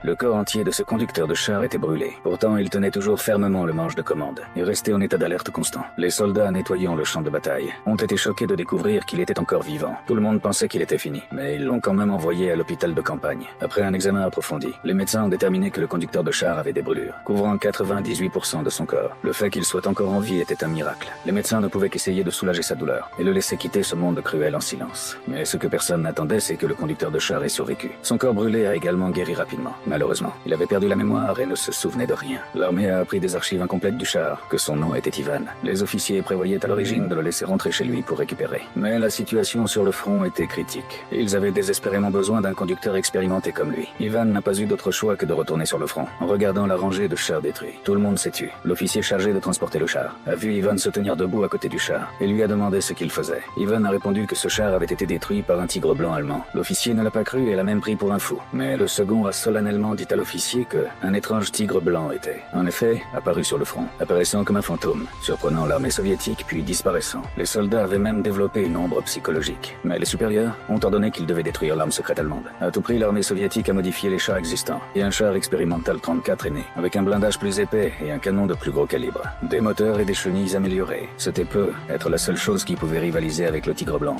Le corps entier de ce conducteur de char était brûlé. Pourtant, il tenait toujours fermement le manche de commande et restait en état d'alerte constant. Les soldats nettoyant le champ de bataille ont été choqués de découvrir qu'il était encore vivant. Tout le monde pensait qu'il était fini, mais ils l'ont quand même envoyé à l'hôpital de campagne. Après un examen approfondi, les médecins ont déterminé que le conducteur de char avait des brûlures, couvrant 98% de son corps. Le fait qu'il soit encore en vie était un miracle. Les médecins ne pouvaient qu'essayer de soulager sa douleur et le laisser quitter ce monde cruel en silence. Mais ce que personne n'attendait, c'est que le conducteur de char ait survécu. Son corps brûlé a également guéri rapidement. Malheureusement, il avait perdu la mémoire et ne se souvenait de rien. L'armée a appris des archives incomplètes du char, que son nom était Ivan. Les officiers prévoyaient à l'origine de le laisser rentrer chez lui pour récupérer. Mais la situation sur le front était critique. Ils avaient désespérément besoin d'un conducteur expérimenté comme lui. Ivan n'a pas eu d'autre choix que de retourner sur le front, en regardant la rangée de chars détruits. Tout le monde s'est tu. L'officier chargé de transporter le char a vu Ivan se tenir debout à côté du char et lui a demandé ce qu'il faisait. Ivan a répondu que ce char avait été détruit par un tigre blanc allemand. L'officier ne l'a pas cru et l'a même pris pour un fou. Mais le second a solennellement dit à l'officier que un étrange tigre blanc était, en effet, apparu sur le front, apparaissant comme un fantôme, surprenant l'armée soviétique puis disparaissant. Les soldats avaient même développé une ombre psychologique. Mais les supérieurs ont ordonné qu'ils devaient détruire l'arme secrète allemande. À tout prix, l'armée soviétique a modifié les chars existants et un char expérimental 34 est né, avec un blindage plus épais et un canon de plus gros calibre. Des moteurs et des chenilles améliorées. C'était peu être la seule chose qui pouvait rivaliser avec le tigre blanc.